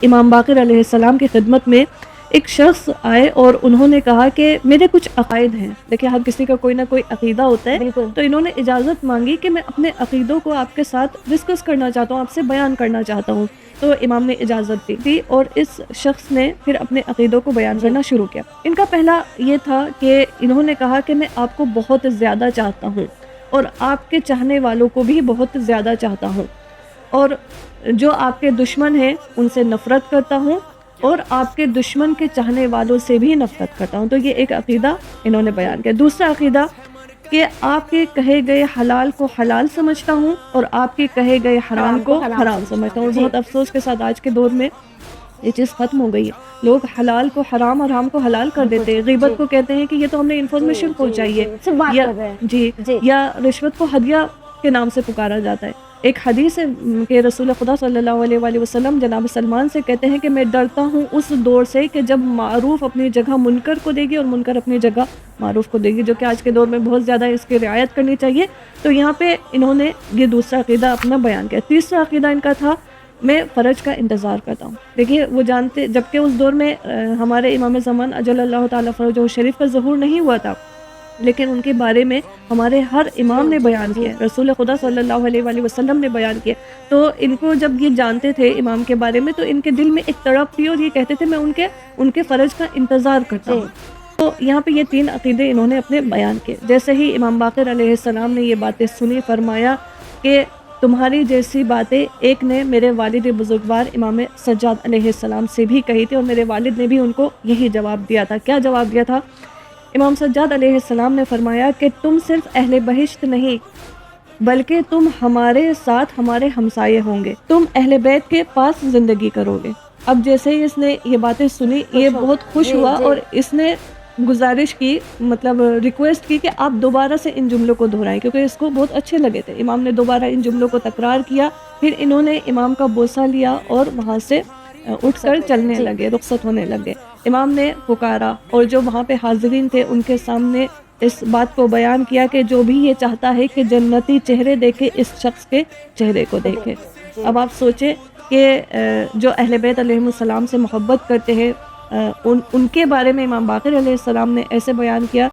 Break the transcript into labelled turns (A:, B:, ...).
A: امام باقر علیہ السلام کی خدمت میں ایک شخص آئے اور انہوں نے کہا کہ میرے کچھ عقائد ہیں. دیکھیں ہر کسی کا کوئی نہ کوئی عقیدہ ہوتا ہے.
B: بالکل.
A: تو انہوں نے اجازت مانگی کہ میں اپنے عقیدوں کو آپ کے ساتھ ڈسکس کرنا چاہتا ہوں، آپ سے بیان کرنا چاہتا ہوں. تو امام نے اجازت دی اور اس شخص نے پھر اپنے عقیدوں کو بیان کرنا شروع کیا. ان کا پہلا یہ تھا کہ انہوں نے کہا کہ میں آپ کو بہت زیادہ چاہتا ہوں اور آپ کے چاہنے والوں کو بھی بہت زیادہ چاہتا ہوں، اور جو آپ کے دشمن ہیں ان سے نفرت کرتا ہوں اور آپ کے دشمن کے چاہنے والوں سے بھی نفرت کرتا ہوں. تو یہ ایک عقیدہ انہوں نے بیان کیا. دوسرا عقیدہ کہ آپ کے کہے گئے حلال کو حلال سمجھتا ہوں اور آپ کے کہے گئے حرام کو حرام سمجھتا ہوں. بہت افسوس کے ساتھ آج کے دور میں یہ چیز ختم ہو گئی ہے. لوگ حلال کو حرام اور حرام کو حلال کر دیتے ہیں. غیبت کو کہتے ہیں کہ یہ تو ہم نے انفارمیشن پہنچائی ہے، یا رشوت کو ہدیہ کے نام سے پکارا جاتا ہے. ایک حدیث ہے کہ رسول خدا صلی اللہ علیہ وآلہ وسلم جناب سلمان سے کہتے ہیں کہ میں ڈرتا ہوں اس دور سے کہ جب معروف اپنی جگہ منکر کو دے گی اور منکر اپنی جگہ معروف کو دے گی، جو کہ آج کے دور میں بہت زیادہ اس کی رعایت کرنی چاہیے. تو یہاں پہ انہوں نے یہ دوسرا عقیدہ اپنا بیان کیا. تیسرا عقیدہ ان کا تھا میں فرج کا انتظار کرتا ہوں. دیکھیے وہ جانتے، جبکہ اس دور میں ہمارے امام زمان اجل اللہ تعالیٰ فرجہ شریف کا ظہور نہیں ہوا تھا، لیکن ان کے بارے میں ہمارے ہر امام نے بیان کیا، رسول خدا صلی اللہ علیہ وآلہ وسلم نے بیان کیا. تو ان کو جب یہ جانتے تھے امام کے بارے میں تو ان کے دل میں ایک تڑپ تھی اور یہ کہتے تھے میں ان کے فرج کا انتظار کرتا ہوں. تو یہاں پہ یہ تین عقیدے انہوں نے اپنے بیان کیے. جیسے ہی امام باقر علیہ السلام نے یہ باتیں سنی، فرمایا کہ تمہاری جیسی باتیں ایک نے میرے والد بزرگوار امام سجاد علیہ السلام سے بھی کہی تھی، اور میرے والد نے بھی ان کو یہی جواب دیا تھا. کیا جواب دیا تھا؟ امام سجاد علیہ السلام نے فرمایا کہ تم صرف اہل بہشت نہیں بلکہ تم ہمارے ساتھ ہمارے ہمسائے ہوں گے، تم اہل بیت کے پاس زندگی کرو گے. اب جیسے ہی اس نے یہ باتیں سنی یہ بہت خوش ہوا اور اس نے گزارش کی، مطلب ریکویسٹ کی کہ آپ دوبارہ سے ان جملوں کو دہرائیں، کیونکہ اس کو بہت اچھے لگے تھے. امام نے دوبارہ ان جملوں کو تکرار کیا. پھر انہوں نے امام کا بوسہ لیا اور وہاں سے اٹھ کر چلنے لگے، رخصت ہونے لگے. امام نے پکارا اور جو وہاں پہ حاضرین تھے ان کے سامنے اس بات کو بیان کیا کہ جو بھی یہ چاہتا ہے کہ جنتی چہرے دیکھے اس شخص کے چہرے کو دیکھے. اب آپ سوچیں کہ جو اہل بیت علیہ السلام سے محبت کرتے ہیں ان کے بارے میں امام باقر علیہ السلام نے ایسے بیان کیا